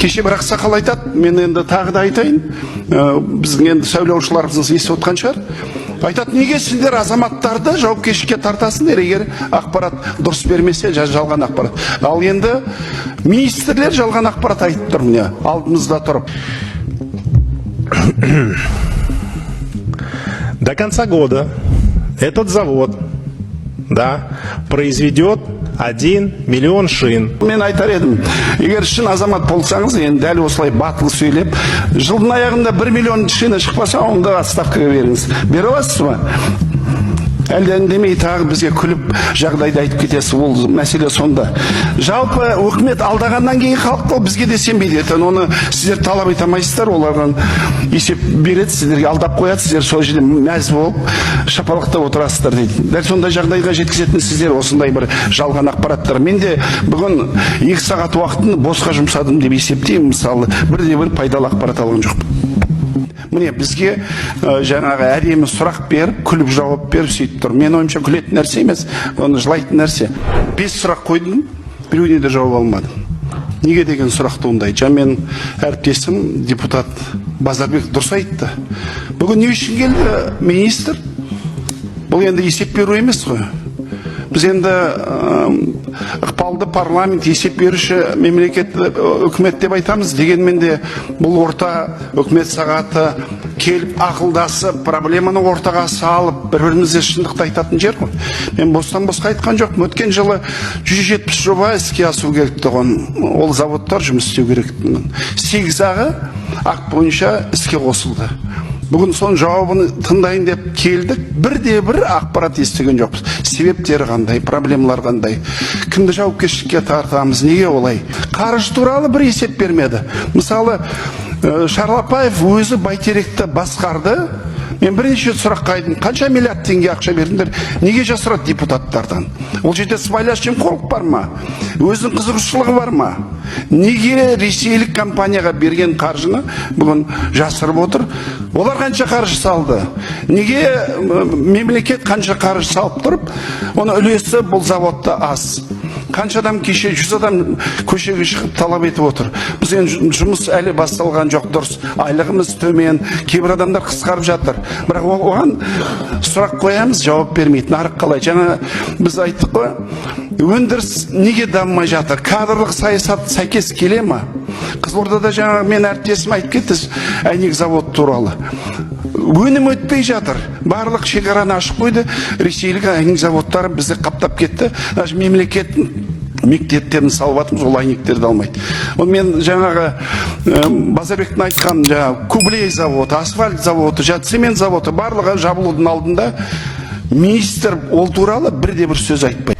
Кеше бір ақсақал айтады, мен енді тағы да айтайын, біздің енді сөйлеушілеріміз естіп отқан шығар. Айтады, неге сендер азаматтарды жауапкершілікке тартасыңдар, егер ақпарат дұрыс бермесе, жалған ақпарат. Ал енді министрлер жалған ақпарат айтып тұр, міне, алдымызда тұрып. До конца года этот завод, да, произведет 1 миллион шин. Мен айтар едім, егер шын азамат болсаңыз, енді дәл осылай батыл сөйлеп, жылдың аяғында 1 миллион шина шықпаса, онда отставкаға беріңіз. Бере аласыз ба? Әлде үндемей тағы бізге күліп жағдайды айтып кетесіз, ол мәселе сонда. Жалпы үкімет алдағаннан кейін халықты бізге де сенбейді. Оны сіздер талап ете алмайсыздар, олардан есеп береді, сіздерге алдап қояды, сіздер сол жерде мәз болып шапалақтап отырасыздар дейді. Дәл сондай жағдайға жеткізетін сіздер осындай бір жалған ақпараттар. Мен де бүгін 2 сағат уақытын босқа жұмсадым деп есептеймін, мысалы, бірде-бір пайдалы ақпарат алған жоқпын. Міне бізге жаңағы әдемі сұрақ беріп, күліп жауап беріп сөйтіп тұр. Мен ойымша күлетін нәрсе емес, оны жылайтын нәрсе. 5 сұрақ қойдым, біреуіне де жауап алмадым. Неге деген сұрақ туындайды? Жаңа мен әріптесім депутат Базарбек дұрыс айтты. Бүгін не үшін келді министр? Бұл енді есеп беру емес қой. Біз енді ықпалды парламент, есеп беруші мемлекет, үкімет деп айтамыз. Дегенмен де бұл орта үкімет сағаты келіп ақылдасып, проблеманы ортаға салып, бір-бірімізге шындықты айтатын жер ғой. Мен бостан босқа айтқан жоқпын. Өткен жылы 170 жоба іске асу керек тұғын. Ол заводтар жұмыс істеу керек. 8-ағы акт бойынша іске қосылды. Бүгін сон жауабын тыңдайын деп келдік, бірде-бір ақпарат естіген жоқпыз. Себептері қандай, проблемалар қандай, кімді жауапкершілікке тартамыз, неге олай? Қаржы туралы бір есеп бермеді. Мысалы, Шарлапаев өзі Бәйтеректі басқарды. Мен бірнеше сұраққа айттым, қанша миллиард теңге ақша бердіңдер, неге жасырады депутаттардан? Ол жерде сыбайлас жемқорлық бар ма? Өзінің қызығушылығы бар ма? Неге ресейлік компанияға берген қаржыны бүгін жасырып отыр? Олар қанша қаржы салды? Неге мемлекет қанша қаржы салып тұрып, оны үлесі бұл заводта аз? Қанша адам кеше 100 адам көшеге шығып талап етіп отыр. Біз енді жұмыс әлі басталған жоқ, дұрыс. Айлығымыз төмен, кейбір адамдар қысқарып жатыр. Бірақ оған сұрақ қоямыз, жауап бермейді. Нарық қалай? Жаңа біз айттық қой, өндіріс неге дамымай жатыр? Кадрлық саясат сәйкес келе ма? Қызылордада жаңа мен әріптесім айтып кетті, әйнек завод туралы. Өнім өтпей жатыр. Барлық шекараны ашып қойды. Ресейлік әйнек заводтары бізді қаптап кетті. Мемлекеттің мектептерін салып жатырмыз, ол әйнектерді алмайды. Мен жаңағы Базарбектің айтқан кублей заводы, асфальт заводы, цемент заводы барлығы жабылудың алдында министр ол туралы бірде-бір сөз айтпайды.